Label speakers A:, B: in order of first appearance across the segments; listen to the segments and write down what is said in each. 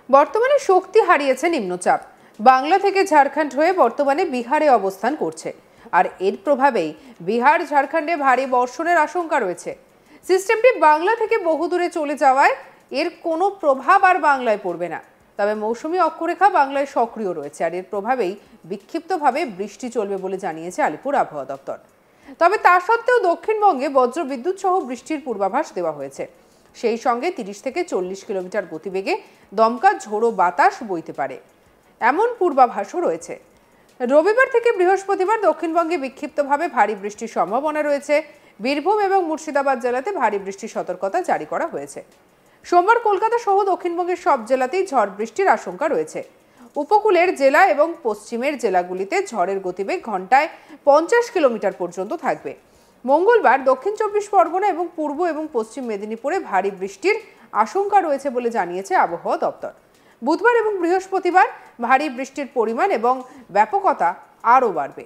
A: বর্তমানে শক্তি হারিয়েছে নিম্নচাপ। বাংলা থেকে ঝাড়খণ্ড হয়ে বর্তমানে বিহারে অবস্থান করছে, আর এর প্রভাবেই বিহার ঝাড়খণ্ডে ভারী বর্ষণের আশঙ্কা রয়েছে। সিস্টেমটি বাংলা থেকে বহুদূরে চলে যাওয়ায় এর কোনো প্রভাব আর বাংলায় পড়বে না। তবে মৌসুমী অক্ষরেখা বাংলায় সক্রিয় রয়েছে, আর এর প্রভাবেই বিক্ষিপ্তভাবে বৃষ্টি চলবে বলে জানিয়েছে আলিপুর আবহাওয়া দপ্তর। তবে তা সত্ত্বেও দক্ষিণবঙ্গে বজ্রবিদ্যুৎ সহ বৃষ্টির পূর্বাভাস দেওয়া হয়েছে। সেই সঙ্গে 30 থেকে 40 কিলোমিটার গতিবেগে দমকা ঝোড়ো বাতাস বইতে পারে, এমন পূর্বাভাসও রয়েছে। রবিবার থেকে বৃহস্পতিবার দক্ষিণবঙ্গে বিক্ষিপ্তভাবে ভারী বৃষ্টির সম্ভাবনা রয়েছে। বীরভূম এবং মুর্শিদাবাদ জেলাতে ভারী বৃষ্টির সতর্কতা জারি করা হয়েছে। সোমবার কলকাতা সহ দক্ষিণবঙ্গের সব জেলাতেই ঝড় বৃষ্টির আশঙ্কা রয়েছে। উপকূলের জেলা এবং পশ্চিমের জেলাগুলিতে ঝড়ের গতিবেগ ঘন্টায় 50 কিলোমিটার পর্যন্ত থাকবে। মঙ্গলবার দক্ষিণ 24 পরগনা এবং পূর্ব এবং পশ্চিম মেদিনীপুরে ভারী বৃষ্টির আশঙ্কা রয়েছে বলে জানিয়েছে আবহাওয়া দপ্তর। বুধবার এবং বৃহস্পতিবার ভারী বৃষ্টির পরিমাণ এবং ব্যাপকতা আরও বাড়বে।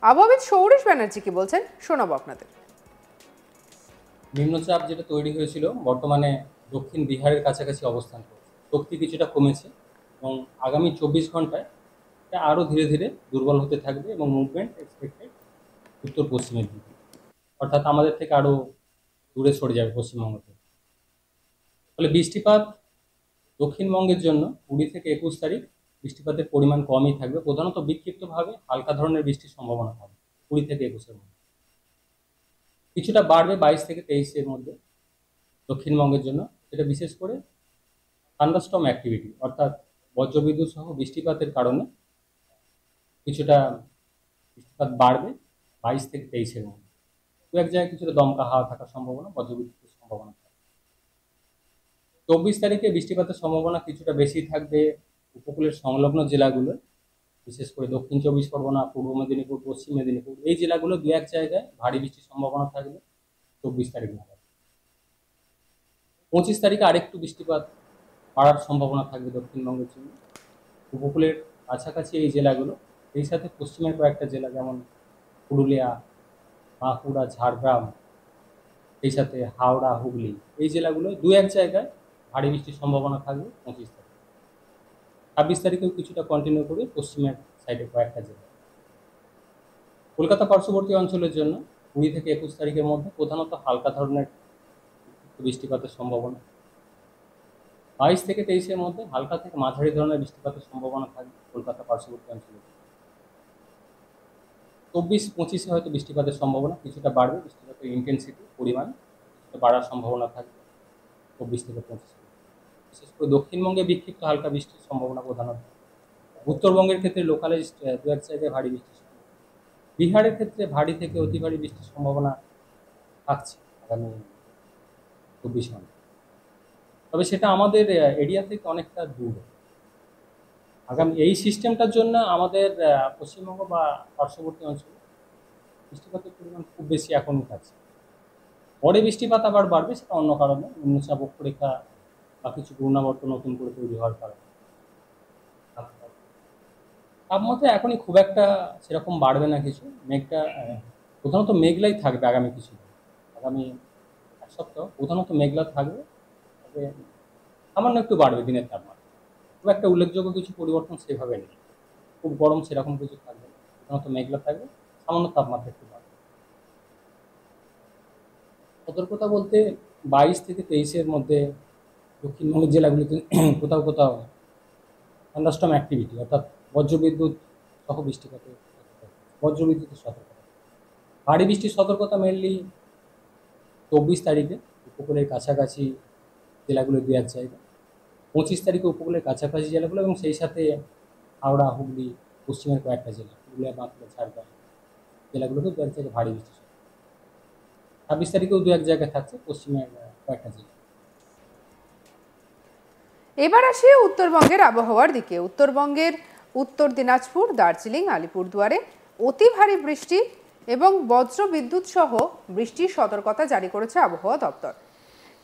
A: আবহাওয়াবিদ সৌরেশ ব্যানার্জি কি বলছেন শোনাবো আপনাদের।
B: নিম্নচাপ যেটা তৈরি হয়েছিল বর্তমানে দক্ষিণ বিহারের কাছাকাছি অবস্থান করছে, শক্তি কিছুটা কমেছে এবং আগামী 24 ঘন্টায় এটা আরও ধীরে ধীরে দুর্বল হতে থাকবে এবং মুভমেন্ট এক্সপেক্টেড উত্তর পশ্চিমের দিকে, অর্থাৎ আমাদের থেকে আরও দূরে সরে যাবে পশ্চিমবঙ্গ থেকে। ফলে বৃষ্টিপাত দক্ষিণবঙ্গের জন্য 20 থেকে 21 তারিখ বৃষ্টিপাতের পরিমাণ কমই থাকবে, প্রধানত বিক্ষিপ্তভাবে হালকা ধরনের বৃষ্টির সম্ভাবনা থাকবে 20 থেকে 21-এর মধ্যে। কিছুটা বাড়বে 22 থেকে 23-এর মধ্যে দক্ষিণবঙ্গের জন্য, যেটা বিশেষ করে থান্ডারস্টর্ম অ্যাক্টিভিটি অর্থাৎ বজ্রবিদ্যুৎ সহ বৃষ্টিপাতের কারণে কিছুটা বৃষ্টিপাত বাড়বে 22 থেকে 23-এর মধ্যে। দু এক জায়গায় কিছুটা দমকা হাওয়া থাকার সম্ভাবনা, বজ্রবিদ্যুতের সম্ভাবনা থাকবে। 24 তারিখে বৃষ্টিপাতের সম্ভাবনা কিছুটা বেশি থাকবে উপকূলের সংলগ্ন জেলাগুলো, বিশেষ করে দক্ষিণ 24 পরগনা, পূর্ব মেদিনীপুর, পশ্চিম মেদিনীপুর, এই জেলাগুলো দু এক জায়গায় ভারী বৃষ্টির সম্ভাবনা থাকবে 24 তারিখ নাগাদ। 25 তারিখে আরেকটু বৃষ্টিপাত বাড়ার সম্ভাবনা থাকবে দক্ষিণবঙ্গের জন্য, উপকূলের কাছাকাছি এই জেলাগুলো, এই সাথে পশ্চিমের কয়েকটা জেলা যেমন পুরুলিয়া, বাঁকুড়া, ঝাড়গ্রাম, এই সাথে হাওড়া, হুগলি, এই জেলাগুলো দু এক জায়গায় ভারী বৃষ্টির সম্ভাবনা থাকবে 25 তারিখ। 26 তারিখেও কিছুটা কন্টিনিউ করবে পশ্চিমের সাইডে কয়েকটা জেলা। কলকাতা পার্শ্ববর্তী অঞ্চলের জন্য 20 থেকে 21 তারিখের মধ্যে প্রধানত হালকা ধরনের বৃষ্টিপাতের সম্ভাবনা। 22 থেকে 23-এর মধ্যে হালকা থেকে মাঝারি ধরনের বৃষ্টিপাতের সম্ভাবনা থাকবে কলকাতা পার্শ্ববর্তী অঞ্চলে। 24-25-এ হয়তো বৃষ্টিপাতের সম্ভাবনা কিছুটা বাড়বে, বৃষ্টিপাতের ইন্টেন্সিটি পরিমাণ কিছুটা বাড়ার সম্ভাবনা থাকবে 24 থেকে 25। বিশেষ করে দক্ষিণবঙ্গে বিক্ষিপ্ত হালকা বৃষ্টির সম্ভাবনা প্রধানত, উত্তরবঙ্গের ক্ষেত্রে লোকালাইজড দু এক জায়গায় ভারী বৃষ্টির সম্ভাবনা, বিহারের ক্ষেত্রে ভারী থেকে অতি ভারী বৃষ্টির সম্ভাবনা থাকছে আগামী 24 ঘন্টা। তবে সেটা আমাদের এরিয়া থেকে অনেকটা দূর। আগামী এই সিস্টেমটার জন্য আমাদের পশ্চিমবঙ্গ বা পার্শ্ববর্তী অঞ্চলে বৃষ্টিপাতের পরিমাণ খুব বেশি এখনই থাকছে। পরে বৃষ্টিপাত আবার বাড়বে, সেটা অন্য কারণে, নিম্নচাপ অক্ষরেখা বা কিছু ঘূর্ণাবর্ত নতুন করে তৈরি হওয়ার কারণে। তাপমাত্রা এখনই খুব একটা সেরকম বাড়বে না কিছু, মেঘটা প্রধানত মেঘলাই থাকবে আগামী কিছু, আগামী এক সপ্তাহ প্রধানত মেঘলা থাকবে। তবে সামান্য একটু বাড়বে দিনের তাপমাত্রা, খুব একটা উল্লেখযোগ্য কিছু পরিবর্তন সেভাবে নেই, খুব গরম সেরকম কিছু থাকবে না, প্রধানত মেঘলা থাকবে, সামান্য তাপমাত্রা একটু বাড়বে। সতর্কতা বলতে 22 থেকে 23-এর মধ্যে দক্ষিণবঙ্গের জেলাগুলিতে কোথাও কোথাও থান্ডারস্টর্ম অ্যাক্টিভিটি অর্থাৎ বজ্রবিদ্যুৎ সহ বৃষ্টিপাতের বজ্রবিদ্যুতের সতর্কতা। ভারী বৃষ্টির সতর্কতা মেনলি 24 তারিখে উপকূলের কাছাকাছি জেলাগুলো দু এক জায়গা, 25 তারিখে উপকূলের কাছাকাছি জেলাগুলো এবং সেই সাথে হাওড়া, হুগলি, পশ্চিমের কয়েকটা জেলা, পুরুলিয়া, বাঁকুড়া, ঝাড়গ্রাম জেলাগুলোতে দু এক জায়গায় ভারী বৃষ্টি। 26 তারিখেও দু এক জায়গায় থাকছে পশ্চিমের কয়েকটা জেলা।
A: এবার আসি উত্তরবঙ্গের আবহাওয়ার দিকে। উত্তরবঙ্গের উত্তর দিনাজপুর, দার্জিলিং, আলিপুরদুয়ারে অতি ভারী বৃষ্টি এবং বজ্র বিদ্যুৎ সহ বৃষ্টির সতর্কতা জারি করেছে আবহাওয়া দপ্তর।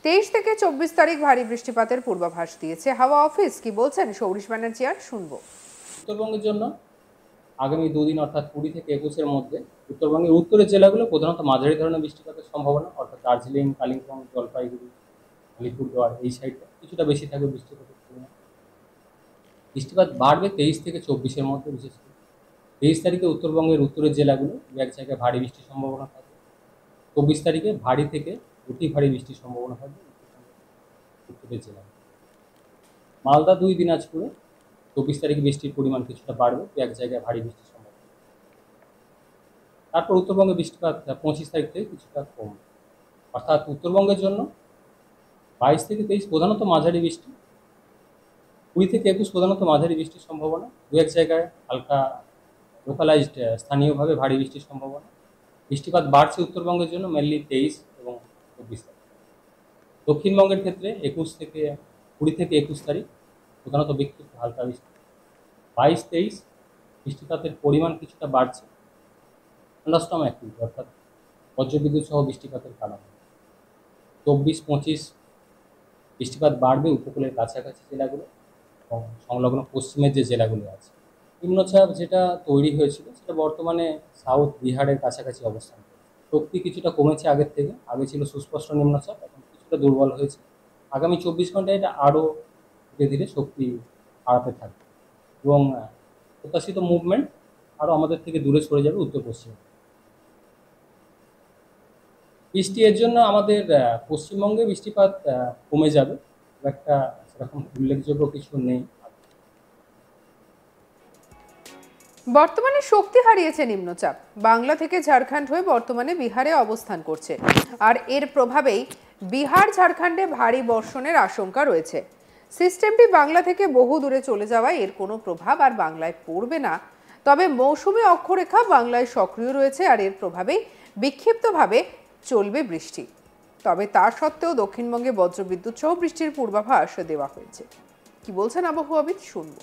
A: 23 থেকে 24 তারিখ ভারী বৃষ্টিপাতের পূর্বাভাস দিয়েছে হাওয়া অফিস। কি বলছেন সৌরেশ ব্যানার্জি, আর শুনবো।
B: উত্তরবঙ্গের জন্য আগামী দুদিন অর্থাৎ 20 থেকে 21-এর মধ্যে উত্তরবঙ্গের উত্তরের জেলাগুলো প্রধানত মাঝারি ধরনের বৃষ্টিপাতের সম্ভাবনা, অর্থাৎ দার্জিলিং, কালিম্পং, জলপাইগুড়ি, আলিপুরদুয়ার এই সাইডে কিছুটা বেশি থাকবে বৃষ্টিপাতের পরিমাণ। বৃষ্টিপাত বাড়বে 23 থেকে 24-এর মধ্যে, বিশেষ করে 23 তারিখে উত্তরবঙ্গের উত্তরের জেলাগুলো দু এক জায়গায় ভারী বৃষ্টির সম্ভাবনা থাকবে। 24 তারিখে ভারী থেকে অতি ভারী বৃষ্টির সম্ভাবনা থাকবে উত্তরের জেলায়। মালদা 2 দিনাজপুরে 24 তারিখে বৃষ্টির পরিমাণ কিছুটা বাড়বে, দু এক জায়গায় ভারী বৃষ্টির সম্ভাবনা। তারপর উত্তরবঙ্গে বৃষ্টিপাত 25 তারিখ থেকে কিছুটা কমবে, অর্থাৎ উত্তরবঙ্গের জন্য 22 থেকে 23 প্রধানত মাঝারি বৃষ্টি, 20 থেকে 21 প্রধানত মাঝারি বৃষ্টির সম্ভাবনা, দু এক জায়গায় হালকা লোকালাইজড স্থানীয়ভাবে ভারী বৃষ্টির সম্ভাবনা। বৃষ্টিপাত বাড়ছে উত্তরবঙ্গের জন্য মেনলি 23 এবং 24 তারিখ। দক্ষিণবঙ্গের ক্ষেত্রে 20 থেকে 21 তারিখ প্রধানত বিক্ষিপ্ত হালকা বৃষ্টি, 22-23 বৃষ্টিপাতের পরিমাণ কিছুটা বাড়ছে, থান্ডারস্টর্ম অ্যাক্টিভিটি অর্থাৎ বজ্রবিদ্যুৎ সহ বৃষ্টিপাতের কারণে। 24-25 বৃষ্টিপাত বাড়বে উপকূলের কাছাকাছি জেলাগুলো এবং সংলগ্ন পশ্চিমের যে জেলাগুলো আছে। নিম্নচাপ যেটা তৈরি হয়েছিল সেটা বর্তমানে সাউথ বিহারের কাছাকাছি অবস্থান করছে। শক্তি কিছুটা কমেছে আগের থেকে, আগে ছিল সুস্পষ্ট নিম্নচাপ, এখন কিছুটা দুর্বল হয়েছে। আগামী 24 ঘন্টায় এটা আরও ধীরে ধীরে শক্তি হারাতে থাকবে এবং প্রত্যাশিত মুভমেন্ট আরও আমাদের থেকে দূরে সরে যাবে উত্তর পশ্চিমে। বৃষ্টি এর জন্য আমাদের পশ্চিমবঙ্গে বৃষ্টিপাত কমে যাবে, খুব একটা সেরকম উল্লেখযোগ্য কিছু নেই।
A: বর্তমানে শক্তি হারিয়েছে নিম্নচাপ, বাংলা থেকে ঝাড়খণ্ড হয়ে বর্তমানে বিহারে অবস্থান করছে, আর এর প্রভাবেই বিহার ঝাড়খণ্ডে ভারী বর্ষণের আশঙ্কা রয়েছে। সিস্টেমটি বাংলা থেকে বহু দূরে চলে যাওয়ায় এর কোনো প্রভাব আর বাংলায় পড়বে না, তবে মৌসুমী অক্ষরেখা বাংলায় সক্রিয় রয়েছে আর এর প্রভাবেই বিক্ষিপ্তভাবে চলবে বৃষ্টি। তবে তার সত্ত্বেও দক্ষিণবঙ্গে বজ্রবিদ্যুৎ সহ বৃষ্টির পূর্বাভাস দেওয়া হয়েছে। কি বলছেন আবহাওয়াবিদ, শুনবো।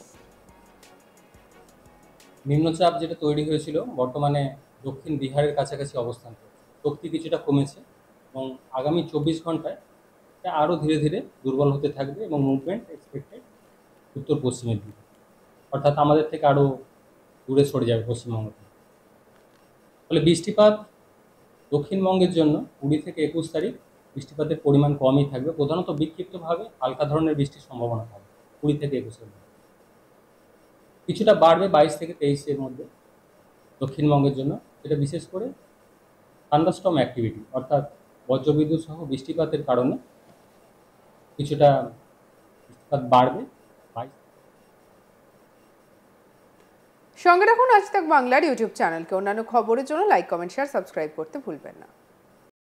B: নিম্নচাপ যেটা তৈরি হয়েছিল বর্তমানে দক্ষিণ বিহারের কাছাকাছি অবস্থান করছে, শক্তি কিছুটা কমেছে এবং আগামী 24 ঘন্টায় এটা আরও ধীরে ধীরে দুর্বল হতে থাকবে এবং মুভমেন্ট এক্সপেক্টেড উত্তর পশ্চিমের দিকে, অর্থাৎ আমাদের থেকে আরও দূরে সরে যাবে পশ্চিমবঙ্গ থেকে। ফলে বৃষ্টিপাত দক্ষিণবঙ্গের জন্য 20 থেকে 21 তারিখ বৃষ্টিপাতের পরিমাণ কমই থাকবে, প্রধানত বিক্ষিপ্তভাবে হালকা ধরনের বৃষ্টির সম্ভাবনা থাকবে 20 থেকে 21-এর মধ্যে। কিছুটা বাড়বে 22 থেকে 23-এর মধ্যে দক্ষিণবঙ্গের জন্য, এটা বিশেষ করে থান্ডারস্টর্ম অ্যাক্টিভিটি অর্থাৎ বজ্রবিদ্যুৎ সহ বৃষ্টিপাতের কারণে কিছুটা বৃষ্টিপাত বাড়বে।
A: সঙ্গে রাখুন আজ তাক বাংলার ইউটিউব চ্যানেলকে। অন্যান্য খবরের জন্য লাইক, কমেন্ট, শেয়ার, সাবস্ক্রাইব করতে ভুলবেন না।